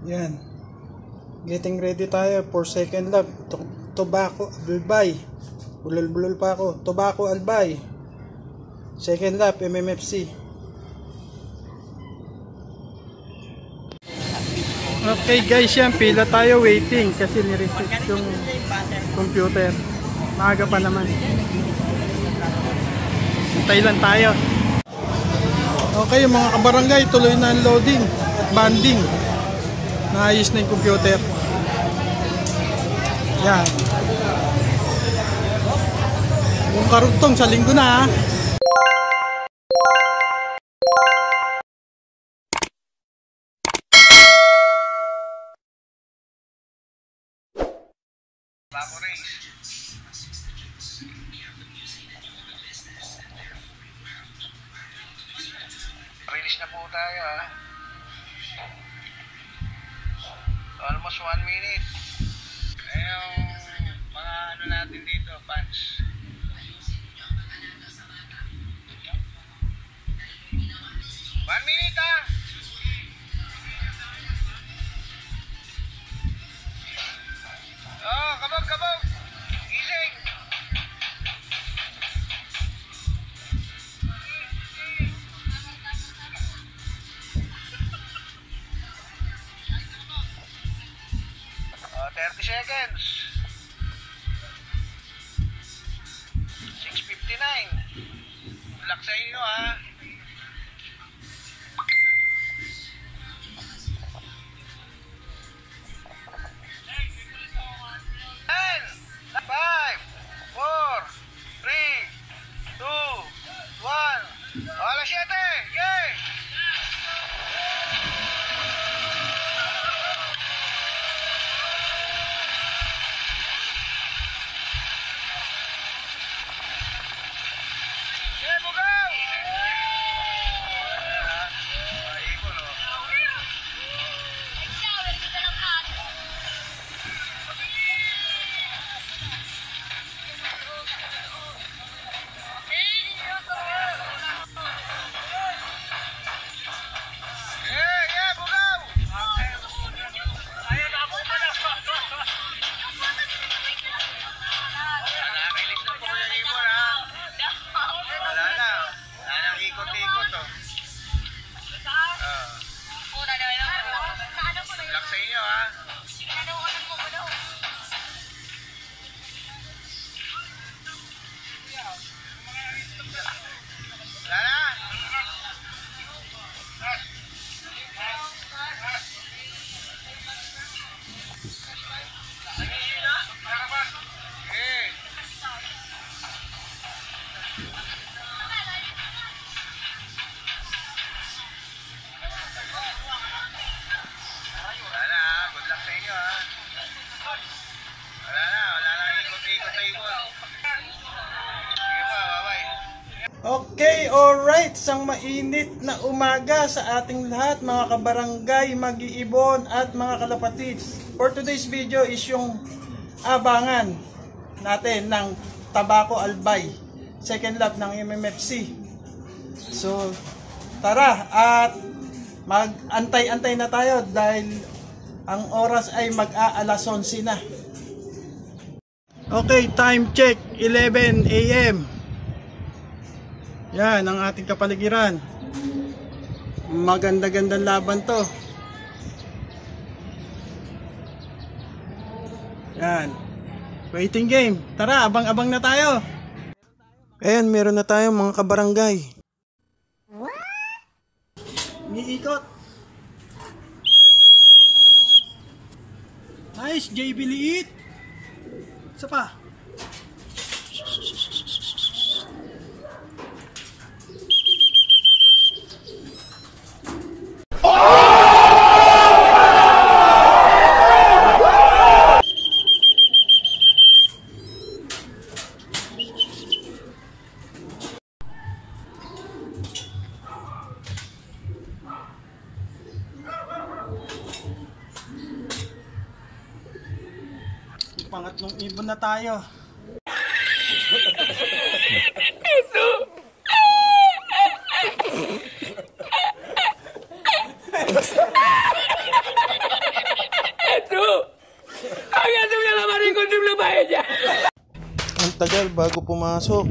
Yan. Getting ready tayo for second lap. Tobacco Albay. Bulol-bulol pa ako. Tobacco Albay. Second lap MMFC. Okay guys, yan. Pila tayo waiting kasi nireset yung computer. Maaga pa naman. Hintay lang tayo. Okay mga kabarangay, tuloy na ang loading at banding. Naayos na yung computer. Yan. Yung karugtong sa linggo na ha. Bago race. Release na po tayo ha. Almost 1 minute. Yung mga ano natin dito, fans. 1 minute ha. Oh, kabog. Gising. Oh, 30 seconds. 6:59. Relax sa inyo ha. 5, 4, 3, 2, 1. Alas 7. Yay! Yay, bugaw! Ikon o. Sa inyo ha. Lala. Okay, alright. Isang mainit na umaga sa ating lahat, mga kabarangay, mag-iibon at mga kalapatids. For today's video is yung abangan natin ng Tobacco Albay, second lap ng MMFC. So, tara at mag-antay-antay na tayo dahil ang oras ay mag-aalas 11 na. Okay, time check, 11 AM. Yan ang ating kapaligiran. Maganda-gandang laban to. Yan. Waiting game. Tara, abang-abang na tayo. Ayan, meron na tayo mga kabarangay. Umiikot. Nice, JB Liit. Isa pa. Pangatlong ibon na tayo. magtagal bago pumasok.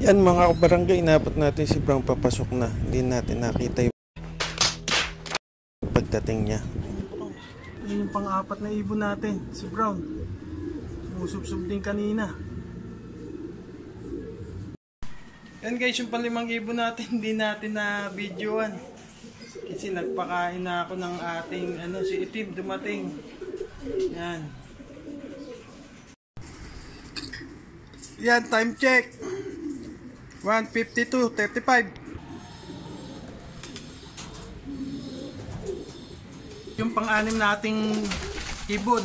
Yan mga kabarangay, inabot natin si Brown, papasok na. Hindi natin nakita yung pagdating niya. Yun yung pang-apat na ibon natin, si Brown. Musub-sub din kanina. Yan guys, yung palimang ibon natin, hindi natin na videoan. Kasi nagpakain na ako ng ating si Itim dumating. Yan. Yan, time check. 1:52:35. Yung pang-anim nating ibon,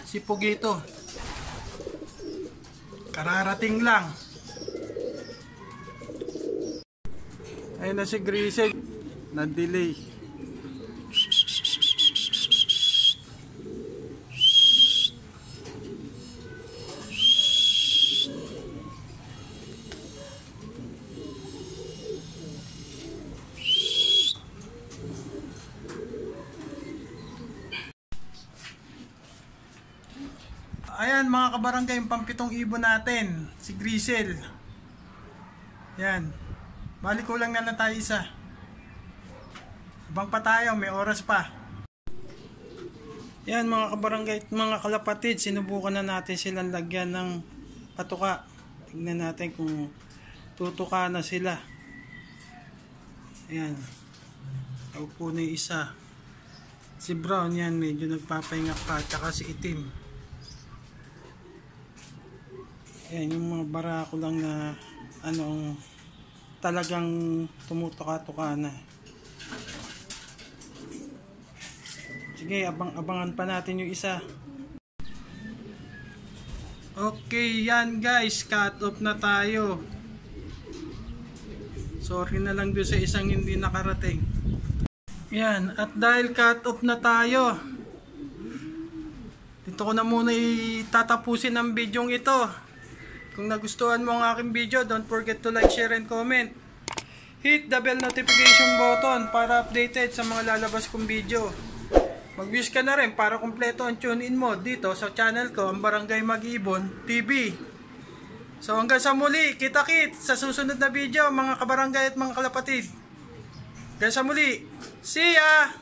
si Pugito. Kararating lang. Ayun na si Grisel, na-delay. Ayan mga kabarangay, yung pampitong ibon natin, si Grisel. Yan. Balik ko lang na tayo isa. Abang pa tayo, may oras pa. Yan mga kabarangay, mga kalapatid, sinubukan na natin silang lagyan ng patuka. Tingnan natin kung tutuka na sila. Ayan. Naupo na yung isa. Si Brown yan, medyo nagpapahinga pa. Tsaka si Itim. Ayan, yung mga barako lang na talagang tumutuka-tuka na. Sige, abangan pa natin yung isa. Okay, yan guys, cut off na tayo. Sorry na lang doon sa isang hindi nakarating. Yan, at dahil cut off na tayo, dito ko na muna itatapusin ang bidyong ito. Kung nagustuhan mo ang aking video, don't forget to like, share, and comment. Hit the bell notification button para updated sa mga lalabas kong video. Mag-views ka na rin para kumpleto ang tune-in mo dito sa channel ko, ang Barangay Mag-Ibon TV. So hanggang sa muli, kita-kit sa susunod na video mga kabarangay at mga kalapatid. Hanggang sa muli, see ya!